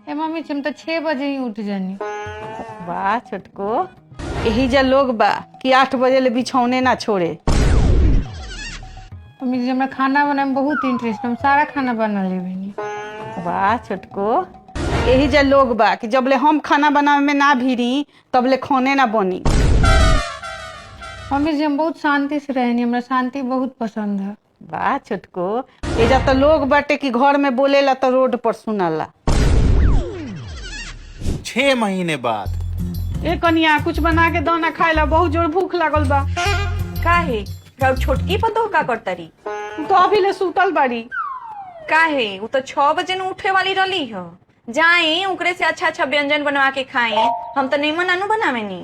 ए mummy हम तो 6 बजे ही उठ जानी। वाह छोटको, यही जा लोग बा कि 8 बजे ले बिछौने ना छोड़े। मम्मी जी हमरा खाना बनाए में बहुत इंटरेस्ट, हम सारा खाना बना लेबे। वाह छोटको, यही जा लोग बा कि जब ले हम खाना बनावे में ना भिड़ी तब ले खाने ना बनी। मम्मी जी हम बहुत शांति से रहनी, हमरा शांति बहुत पसंद है। वाह छोटको, एजा तो लोग बाटे कि घर में बोलेला तो रोड पर सुनाला। 6 महीने बाद ए कनिया कुछ बना के दो ना खाए ला, बहुत जोर भूख लागल बा। काहे रउ छोटकी पतो का करतरी? तो अभी ले सुतल बाड़ी। काहे वो तो 6 बजे न उठे वाली रही हो। जाए ओकरे से अच्छा अच्छा व्यंजन बनवा के खाए। हम तो निमन अनु बनावे नी।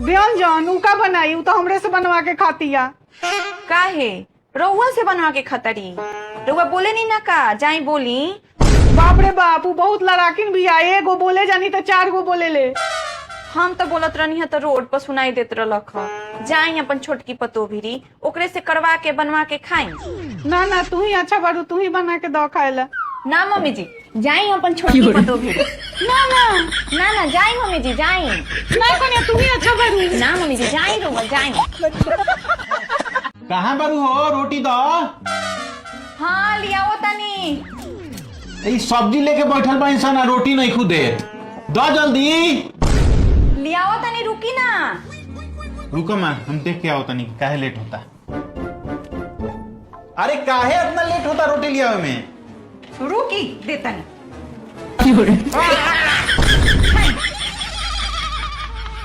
व्यंजन उ का बनाई, उ तो हमरे से बनवा के खातिया। काहे रउआ से बनवा के खतरी? रउआ बोले नी ना का जाई बोली। बाप रे बाप, उ बहुत लड़ाकिन भी आए, एगो बोले जानी तो 4 गो बोले ले। हम तो बोलत रहनी है तो रोड पर सुनाई देत रहलक ह। जाई अपन छोटकी पतो भिरी ओकरे से करवा के बनवा के खाई। ना ना तू ही अच्छा बारू, तू ही बना के दो खाए ला। ना मम्मी जी जाई अपन छोटकी पतो भिरी। ना ना ना ना जाई मम्मी जी जाई। ना कनिया तू ही अच्छा बारू। ना मम्मी जी जाई रउआ जाई। कहाँ बारू हो? रोटी दो। हाँ लियाओ तनी। ई सब्जी लेके बैठल बा इंसान, आ रोटी नहीं खुदे। दो जल्दी। लियाओ तनी, रुकी ना। रुको माँ, हम देख के आओ तनी काहे लेट होता। अरे काहे इतना लेट होता रोटी लिया में? रुकी दे तनी।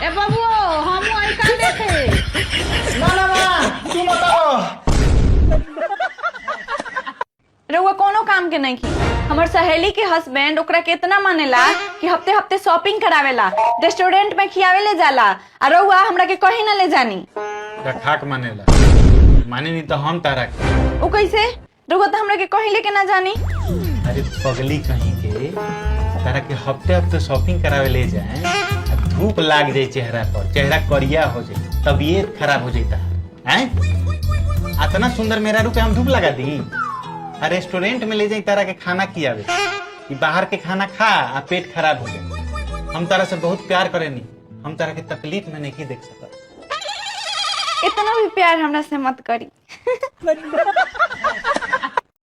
ए बाबू हम आई का देखे। ना ना ना तू बताओ। रउआ कोनो काम के नहीं की। हमर सहेली के हस्बैंड ओकरा के इतना मानेला कि हफ्ते हफ्ते शॉपिंग करावेला, रेस्टोरेंट में खियावे ले जाला, और रउआ हमरा के कहीं ना ले जानी। खाक मानेला माने नहीं तो हम तारा के। ओ कैसे? रउआ तो हमरा के कहीं लेके ना जानी। अरे पगली कहीं के, तारा के हफ्ते हफ्ते शॉपिंग करावे ले जाए, धूप लाग जाए चेहरा पर, चेहरा करिया हो जाए, तबीयत खराब हो जाता है। इतना सुंदर मेरा रूप हम धूप लगा दी? रेस्टोरेंट में ले जाए तारा के खाना खियावे, कि बाहर के खाना खा आ पेट खराब हो जाए। हम तारा से बहुत प्यार करेनी, हम तारा के तकलीफ में नहीं देख सकता। इतना भी प्यार हमरा से मत करी।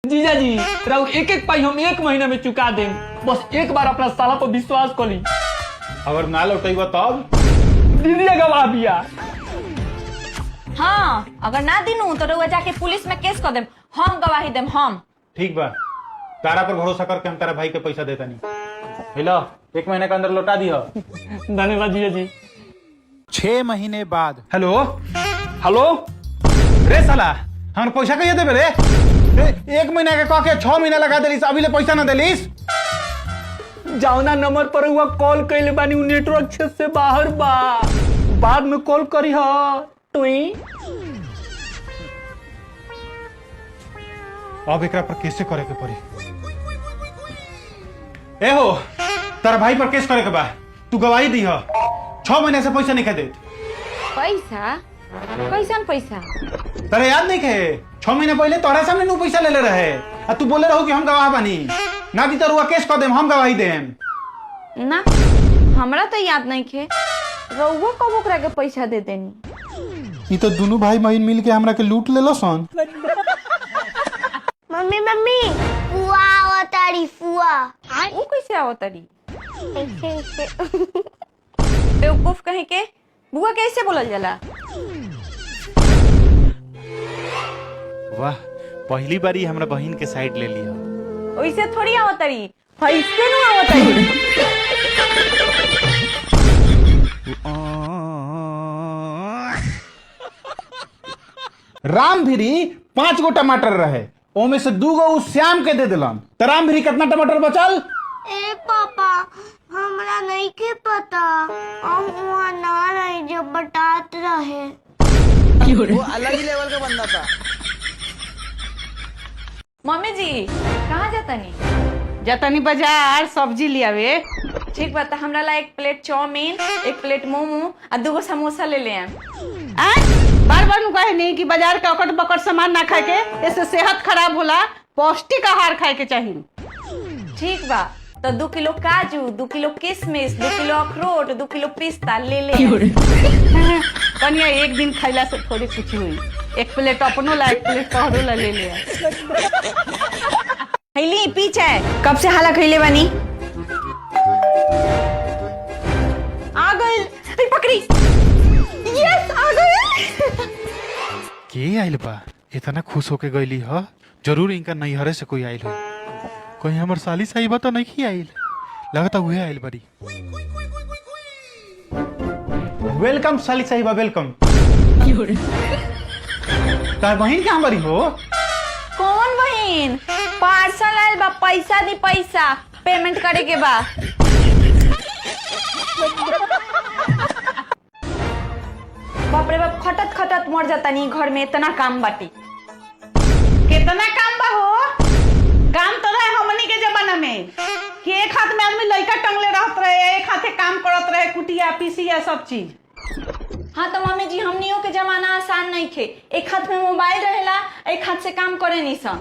जीजा जी राउ एक एक पाई हम 1 महीना में चुका देम, बस एक बार अपना साला पर विश्वास कर ली। अगर ना लौटेगा तब? दीदी गवा बिया। हाँ अगर ना दिनू तो रउआ जाके पुलिस में केस कर देम, हम गवाही देम हम। ठीक बा, तारा पर भरोसा करके हम तारा भाई के पैसा देता नहीं। हेलो 1 महीने के अंदर लौटा दियो। धन्यवाद जीजा जी। 6 महीने बाद। हेलो हेलो रे साला, हम पैसा कहिए देबे रे? 1 महीना के कह के 6 महीना लगा देलिस, अभी ले पैसा ना देलिस। जावना नंबर पर हुआ कॉल कैले बानी उ नेटवर्क क्षेत्र से बाहर बा, बाद में कॉल करी हा तुई। अब एकरा पर कैसे करे के पड़ी? ए हो तारा भाई पर केस करे के बा, तू गवाही दी हो। 6 महीने से पैसा नहीं खा देत। पैसा? कैसन पैसा? तारा याद नहीं खे? 6 महीने पहले तोहरा सामने नु पैसा ले ले रहे, आ तू बोले रहो कि हम गवाह बानी। ना दी तो केस कर देम, हम गवाही देम। ना हमरा तो याद नहीं खे। रउआ कब ओकरा के पैसा दे देनी? ई तो दोनों भाई बहन मिल के हमरा के लूट ले लो सन। मम्मी मम्मी फुआ आवतारी फुआ। वो कैसे आवतरी? ऐसे ऐसे। बेवकूफ कहीं के। बुआ कैसे बोलल जाला? वाह, पहली बारी हमरा बहन के साइड ले लिया। वैसे थोड़ी आवतरी, ऐसे नु आवतरी। राम भिरी 5 गो टमाटर रहे, ओमे से 2 गो उस श्याम के दे दिलन। तो राम भिरी कितना टमाटर बचल? ए पापा हमरा नहीं के पता, हम वहाँ ना रहे जब बटात रहे। वो अलग ही लेवल का बंदा था। मम्मी जी कहाँ जातनी? जतनी बाजार सब्जी लियावे। ठीक बात, हमरा ला 1 प्लेट चाउमीन, 1 प्लेट मोमो और 2 गो समोसा ले ले आएम। बार बार कहे नहीं कि बाजार के अकट बकट सामान ना खाए के, इससे सेहत खराब होला, पौष्टिक आहार खाए के चाहिए। ठीक बा, तो 2 किलो काजू, 2 किलो किशमिश, 2 किलो अखरोट, 2 किलो पिस्ता ले ले। कनिया एक दिन खैला से थोड़ी कुछ हुई, एक प्लेट अपनो ला, एक प्लेट तोहरो ला ले ले। हैली पीछे कब से हाला खैले बानी। आ गई पकड़ी, यस आ गई। के आइल बा इतना खुश होके गईली ह? जरूर इनका नैहरे से कोई आइल हो। कहीं हमर साली साहिबा तो नहीं आइल, लगता हुए आइल बड़ी। वेलकम साली साहिबा, वेलकम। तार बहन कहाँ बड़ी हो? कौन बहन? पार्सल आयल बा, पैसा दी, पैसा पेमेंट करे के बा। बाप रे बाप, खटत खटत मर जाता नहीं, घर में इतना काम बाटी। कितना काम बा हो? काम तो रहे हमनी के जमाना में कि एक हाथ में आदमी लड़का टंगले रहत रहे, एक हाथे काम करत रहे, कुटिया पीसिया सब चीज। हाँ तो मम्मी जी, हमनियों के जमाना आसान नहीं थे। एक हाथ में मोबाइल रहेला, एक हाथ से काम करे नहीं सा।